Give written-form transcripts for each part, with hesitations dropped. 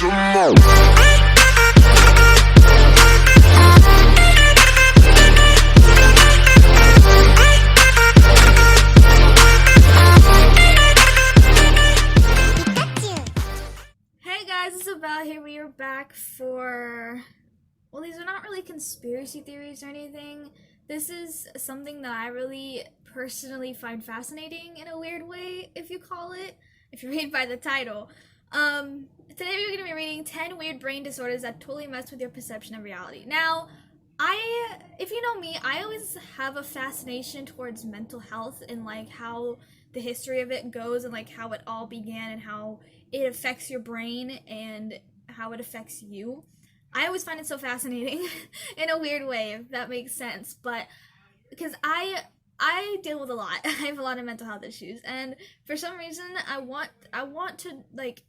more. Hey guys, it's Val here. We are back for, well, these are not really conspiracy theories or anything. This is something that I really personally find fascinating in a weird way, if you call it, if you read by the title. Today we're going to be reading 10 weird brain disorders that totally mess with your perception of reality. Now, if you know me, I always have a fascination towards mental health and like how the history of it goes and like how it all began and how it affects your brain and how it affects you. I always find it so fascinating in a weird way, if that makes sense. But because I deal with a lot. I have a lot of mental health issues, and for some reason I want to like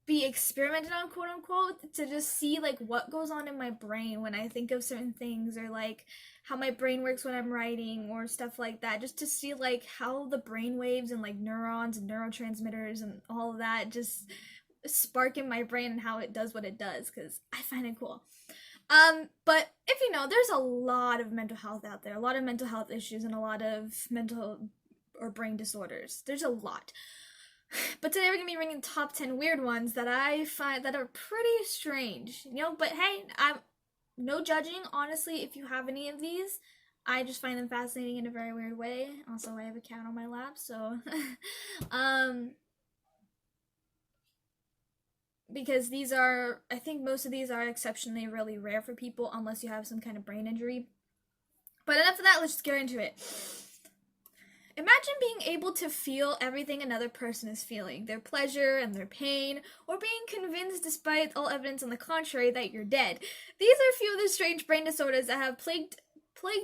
be experimented on, quote unquote, to just see like what goes on in my brain when I think of certain things, or like how my brain works when I'm writing or stuff like that, just to see like how the brain waves and like neurons and neurotransmitters and all of that just spark in my brain and how it does what it does, because I find it cool. But if you know, there's a lot of mental health out there, a lot of mental health issues and a lot of mental or brain disorders. There's a lot. But today we're gonna be reading the top 10 weird ones that I find that are pretty strange, you know. But hey, I'm no judging, honestly, if you have any of these. I just find them fascinating in a very weird way. Also, I have a cat on my lap, so because these are, I think most of these are exceptionally really rare for people unless you have some kind of brain injury. But enough of that, let's just get into it. Imagine being able to feel everything another person is feeling, their pleasure and their pain, or being convinced despite all evidence on the contrary that you're dead. These are a few of the strange brain disorders that have plagued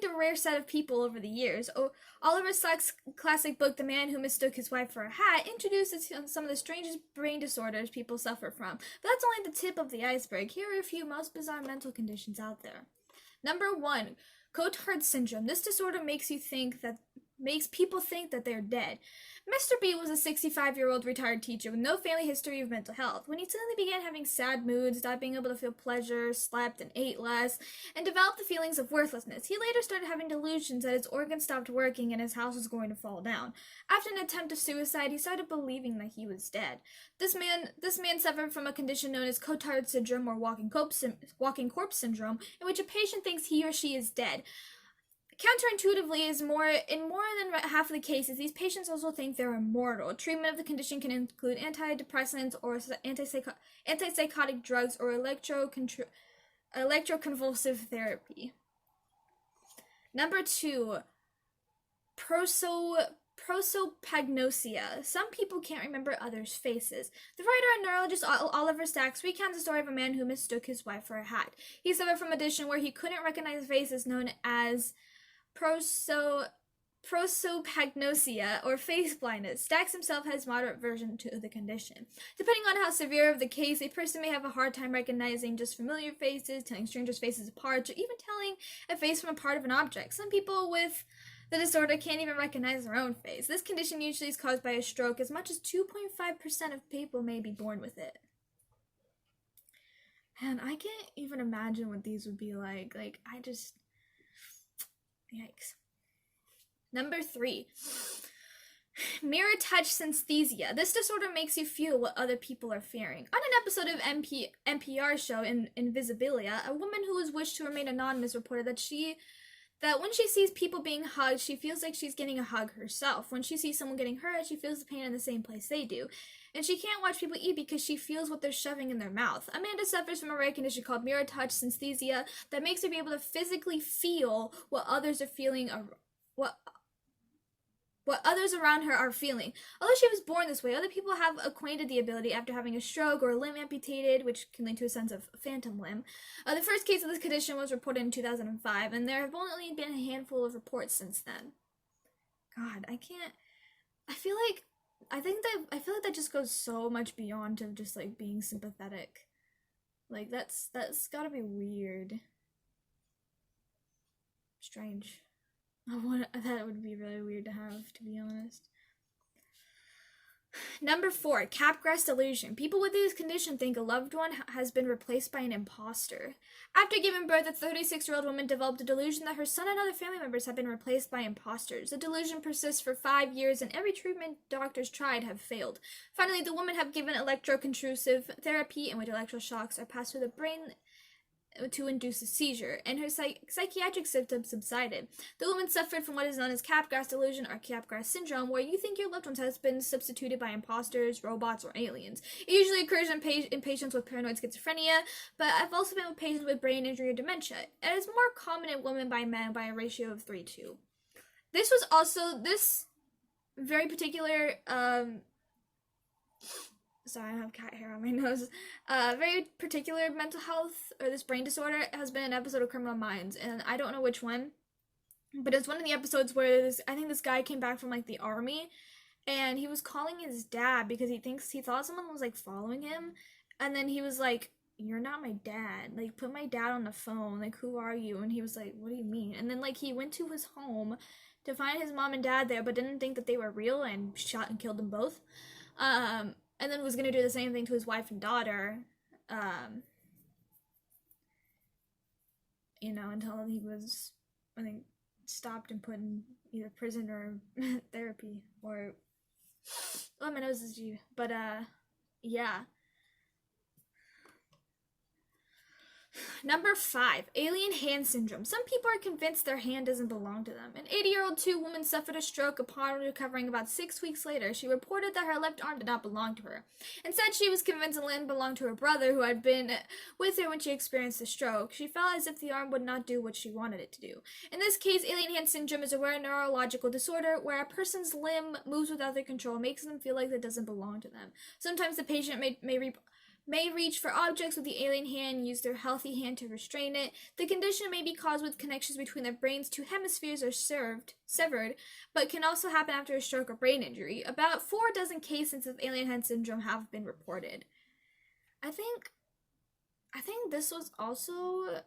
a rare set of people over the years. Oliver Sacks' classic book, The Man Who Mistook His Wife for a Hat, introduces some of the strangest brain disorders people suffer from. But that's only the tip of the iceberg. Here are a few most bizarre mental conditions out there. Number 1, Cotard syndrome. This disorder makes people think that they're dead. Mr. B was a 65-year-old retired teacher with no family history of mental health. When he suddenly began having sad moods, stopped being able to feel pleasure, slept and ate less, and developed the feelings of worthlessness, he later started having delusions that his organs stopped working and his house was going to fall down. After an attempt of suicide, he started believing that he was dead. This man suffered from a condition known as Cotard syndrome, or walking corpse syndrome, in which a patient thinks he or she is dead. Counterintuitively, in more than half of the cases, these patients also think they're immortal. Treatment of the condition can include antidepressants or antipsychotic drugs or electroconvulsive therapy. Number 2, Prosopagnosia. Some people can't remember others' faces. The writer and neurologist Oliver Sacks recounts the story of a man who mistook his wife for a hat. He suffered from a condition where he couldn't recognize faces, known as prosopagnosia, or face blindness. Stacks himself has moderate version to the condition. Depending on how severe of the case, a person may have a hard time recognizing just familiar faces, telling strangers' faces apart, or even telling a face from a part of an object. Some people with the disorder can't even recognize their own face. This condition usually is caused by a stroke. As much as 2.5% of people may be born with it. And I can't even imagine what these would be like. Yikes. Number 3, mirror touch synesthesia. This disorder makes you feel what other people are fearing. On an episode of NPR show Invisibilia, a woman who was wished to remain anonymous reported that when she sees people being hugged, she feels like she's getting a hug herself. When she sees someone getting hurt, she feels the pain in the same place they do. And she can't watch people eat because she feels what they're shoving in their mouth. Amanda suffers from a rare condition called mirror touch synesthesia that makes her be able to physically feel what others are feeling, what others around her are feeling. Although she was born this way, other people have acquired the ability after having a stroke or a limb amputated, which can lead to a sense of phantom limb. The first case of this condition was reported in 2005, and there have only been a handful of reports since then. God, I feel like that just goes so much beyond to just like being sympathetic. Like that's gotta be weird. Strange. That would be really weird to have, to be honest. Number 4, Capgras delusion. People with this condition think a loved one has been replaced by an imposter. After giving birth, a 36-year-old woman developed a delusion that her son and other family members have been replaced by imposters. The delusion persists for 5 years, and every treatment doctors tried have failed. Finally, the woman have given electroconvulsive therapy, in which electroshocks are passed through the brain to induce a seizure, and her psychiatric symptoms subsided. The woman suffered from what is known as Capgras delusion or Capgras syndrome, where you think your loved ones has been substituted by imposters, robots, or aliens. It usually occurs in patients with paranoid schizophrenia, but I've also been with patients with brain injury or dementia. It is more common in women by men by a ratio of 3:2. This was also this very particular sorry, I have cat hair on my nose. Very particular mental health, or this brain disorder, has been an episode of Criminal Minds, and I don't know which one, but it's one of the episodes where I think this guy came back from like the army, and he was calling his dad because he thought someone was like following him, and then he was like, "You're not my dad. Like, put my dad on the phone. Like, who are you?" And he was like, "What do you mean?" And then like he went to his home to find his mom and dad there, but didn't think that they were real and shot and killed them both. And then was going to do the same thing to his wife and daughter, until he was, I think, stopped and put in either prison or therapy, or, oh, my nose is due, but, yeah. Number 5, alien hand syndrome. Some people are convinced their hand doesn't belong to them. An 80-year-old woman suffered a stroke upon recovering about 6 weeks later. She reported that her left arm did not belong to her. Instead, she was convinced the limb belonged to her brother, who had been with her when she experienced the stroke. She felt as if the arm would not do what she wanted it to do. In this case, alien hand syndrome is a rare neurological disorder where a person's limb moves without their control, makes them feel like it doesn't belong to them. Sometimes the patient may reach for objects with the alien hand, use their healthy hand to restrain it. The condition may be caused with connections between the brain's 2 hemispheres are severed, but can also happen after a stroke or brain injury. About 4 dozen cases of alien hand syndrome have been reported. I think this was also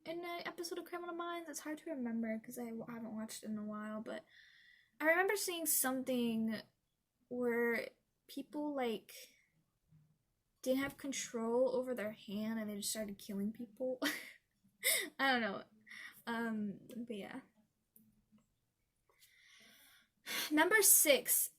in an episode of Criminal Minds. It's hard to remember because I haven't watched it in a while, but I remember seeing something where people like didn't have control over their hand and they just started killing people. I don't know. But yeah. Number 6,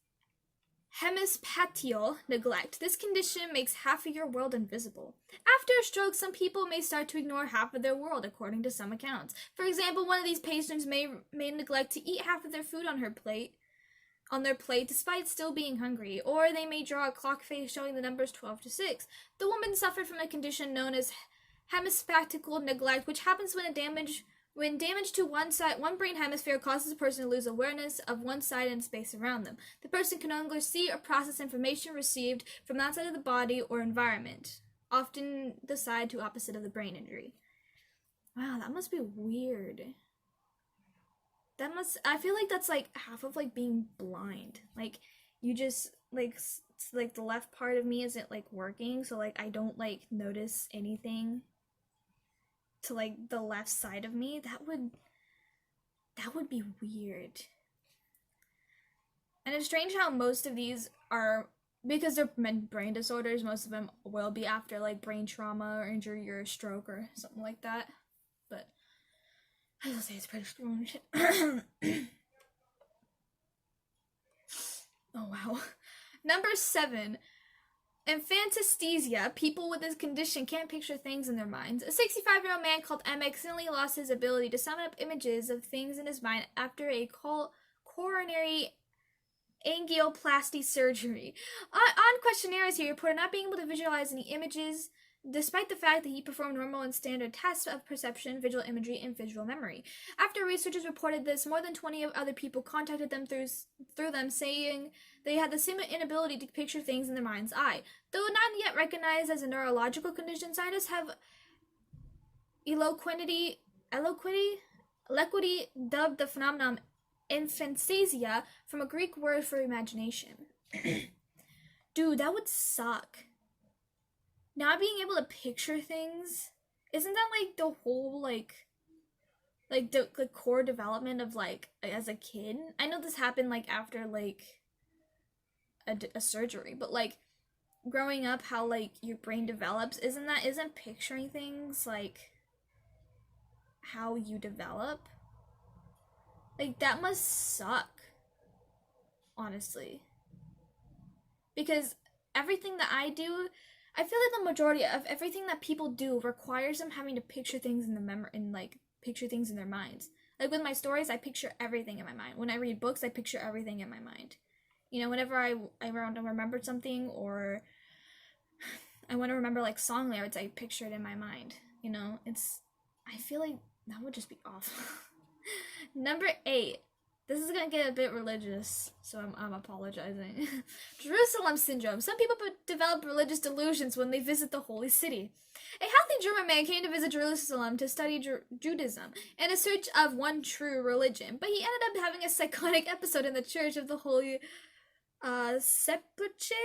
hemispatial neglect. This condition makes half of your world invisible. After a stroke, some people may start to ignore half of their world, according to some accounts. For example, one of these patients may neglect to eat half of their food on their plate despite still being hungry, or they may draw a clock face showing the numbers 12 to 6. The woman suffered from a condition known as hemispatial neglect, which happens when damage to one brain hemisphere causes a person to lose awareness of one side and space around them. The person can no longer see or process information received from that side of the body or environment, often the side to opposite of the brain injury. Wow, that must be weird. I feel like that's like half of like being blind. Like, you just like the left part of me isn't like working, so like I don't like notice anything to like the left side of me. That would be weird. And it's strange how most of these are, because they're brain disorders, most of them will be after like brain trauma or injury or a stroke or something like that. But I will say it's pretty strange. Oh wow. Number 7, Aphantasia. People with this condition can't picture things in their minds. A 65-year-old man called M accidentally lost his ability to summon up images of things in his mind after a coronary angioplasty surgery. On questionnaires, he reported not being able to visualize any images, despite the fact that he performed normal and standard tests of perception, visual imagery, and visual memory. After researchers reported this, more than 20 other people contacted them through them, saying they had the same inability to picture things in their mind's eye. Though not yet recognized as a neurological condition, scientists have eloquently dubbed the phenomenon Aphantasia, from a Greek word for imagination. Dude, that would suck. Not being able to picture things, isn't that like the whole like like the core development of like as a kid. I know this happened like after like a surgery, but like growing up, how like your brain develops, isn't picturing things like how you develop, like that must suck, honestly, because everything that I do, I feel like the majority of everything that people do requires them having to picture things in the memory, in like picture things in their minds. Like with my stories, I picture everything in my mind. When I read books, I picture everything in my mind. You know, whenever I remember something, or I want to remember like song lyrics, I picture it in my mind. You know, I feel like that would just be awful. Number 8. This is gonna get a bit religious, so I'm apologizing. Jerusalem syndrome. Some people develop religious delusions when they visit the holy city. A healthy German man came to visit Jerusalem to study Judaism in a search of one true religion, but he ended up having a psychotic episode in the church of the Holy Sepulchre.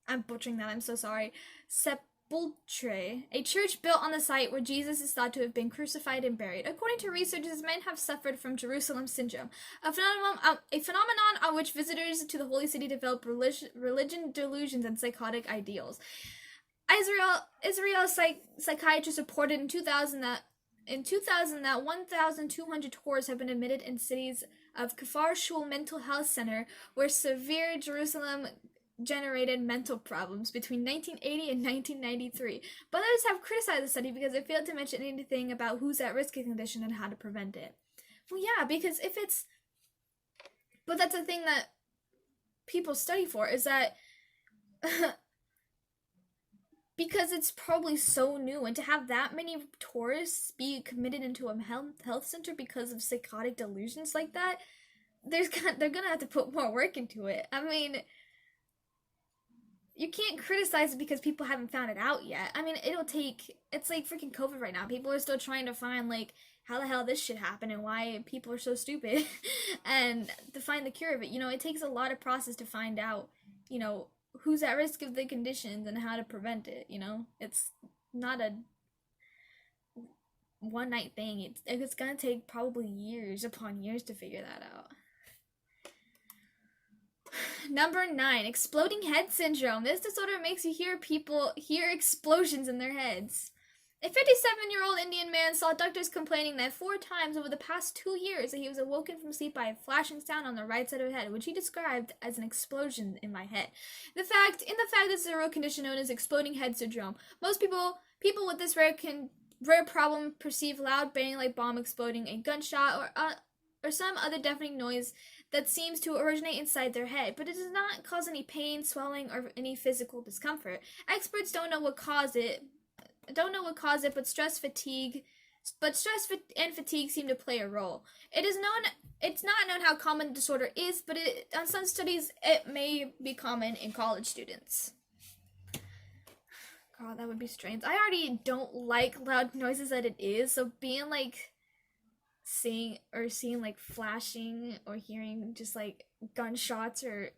I'm butchering that, I'm so sorry. Sepulchre, a church built on the site where Jesus is thought to have been crucified and buried. According to researchers, men have suffered from Jerusalem syndrome, a phenomenon on which visitors to the holy city develop religion delusions and psychotic ideals. Israel psychiatrists reported in 2000 that 1,200 tourists have been admitted in cities of Kfar Shul Mental Health Center, where severe Jerusalem generated mental problems between 1980 and 1993. But others have criticized the study because it failed to mention anything about who's at risk of the condition and how to prevent it. Well, yeah, because if it's... But that's the thing that people study for, is that... because it's probably so new, and to have that many tourists be committed into a health center because of psychotic delusions like that, they're gonna have to put more work into it. I mean... You can't criticize it because people haven't found it out yet. I mean, it's like freaking COVID right now. People are still trying to find, like, how the hell this shit happened and why people are so stupid and to find the cure of it. You know, it takes a lot of process to find out, you know, who's at risk of the conditions and how to prevent it, you know? It's not a one night thing. It's gonna take probably years upon years to figure that out. Number 9, exploding head syndrome. This disorder makes you hear explosions in their heads. A 57-year-old Indian man saw doctors complaining that 4 times over the past 2 years that he was awoken from sleep by a flashing sound on the right side of his head, which he described as an explosion in my head. In the fact, this is a real condition known as exploding head syndrome. Most people with this rare problem perceive loud banging like bomb exploding, a gunshot, or some other deafening noise that seems to originate inside their head, but it does not cause any pain, swelling, or any physical discomfort. Experts don't know what caused it, but stress and fatigue seem to play a role. It's not known how common the disorder is, but on some studies it may be common in college students. God, that would be strange. I already don't like loud noises that it is, so being like seeing like flashing or hearing just like gunshots or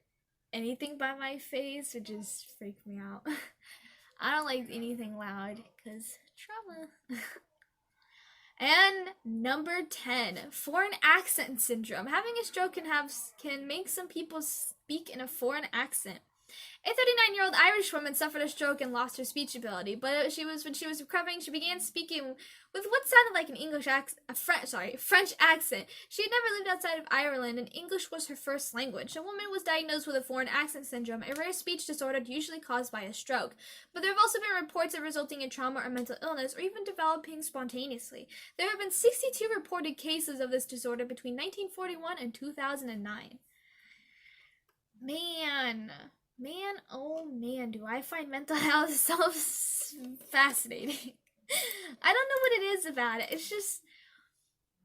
anything by my face would just freak me out. I don't like anything loud because trauma. And number 10, foreign accent syndrome. Having a stroke can make some people speak in a foreign accent. A 39-year-old Irish woman suffered a stroke and lost her speech ability, but when she was recovering, she began speaking with what sounded like a French accent. She had never lived outside of Ireland, and English was her first language. The woman was diagnosed with a foreign accent syndrome, a rare speech disorder usually caused by a stroke. But there have also been reports of resulting in trauma or mental illness, or even developing spontaneously. There have been 62 reported cases of this disorder between 1941 and 2009. Man, oh man, do I find mental health so fascinating. I don't know what it is about it. It's just,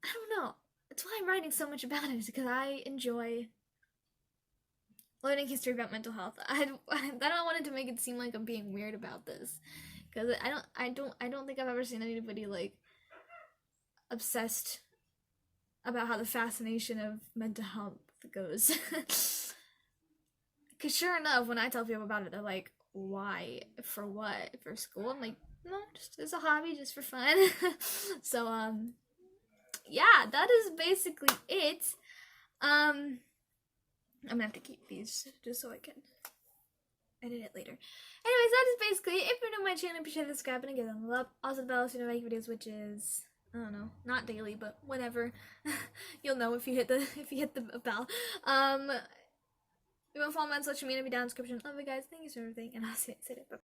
I don't know. That's why I'm writing so much about it, is because I enjoy learning history about mental health. I don't want it to make it seem like I'm being weird about this, because I don't think I've ever seen anybody like obsessed about how the fascination of mental health goes. Because sure enough, when I tell people about it, they're like, why? For what? For school? I'm like, no, just as a hobby, just for fun. So, yeah, that is basically it. I'm gonna have to keep these just so I can edit it later. Anyways, that is basically it. If you're new to my channel, be sure to subscribe and give a thumbs up. Also, the bell so you make videos, which is, I don't know, not daily, but whenever. You'll know if you hit the bell. You want to follow me on social media? Be down in the description. Love you guys. Thank you for everything, and I'll see you later. Bye.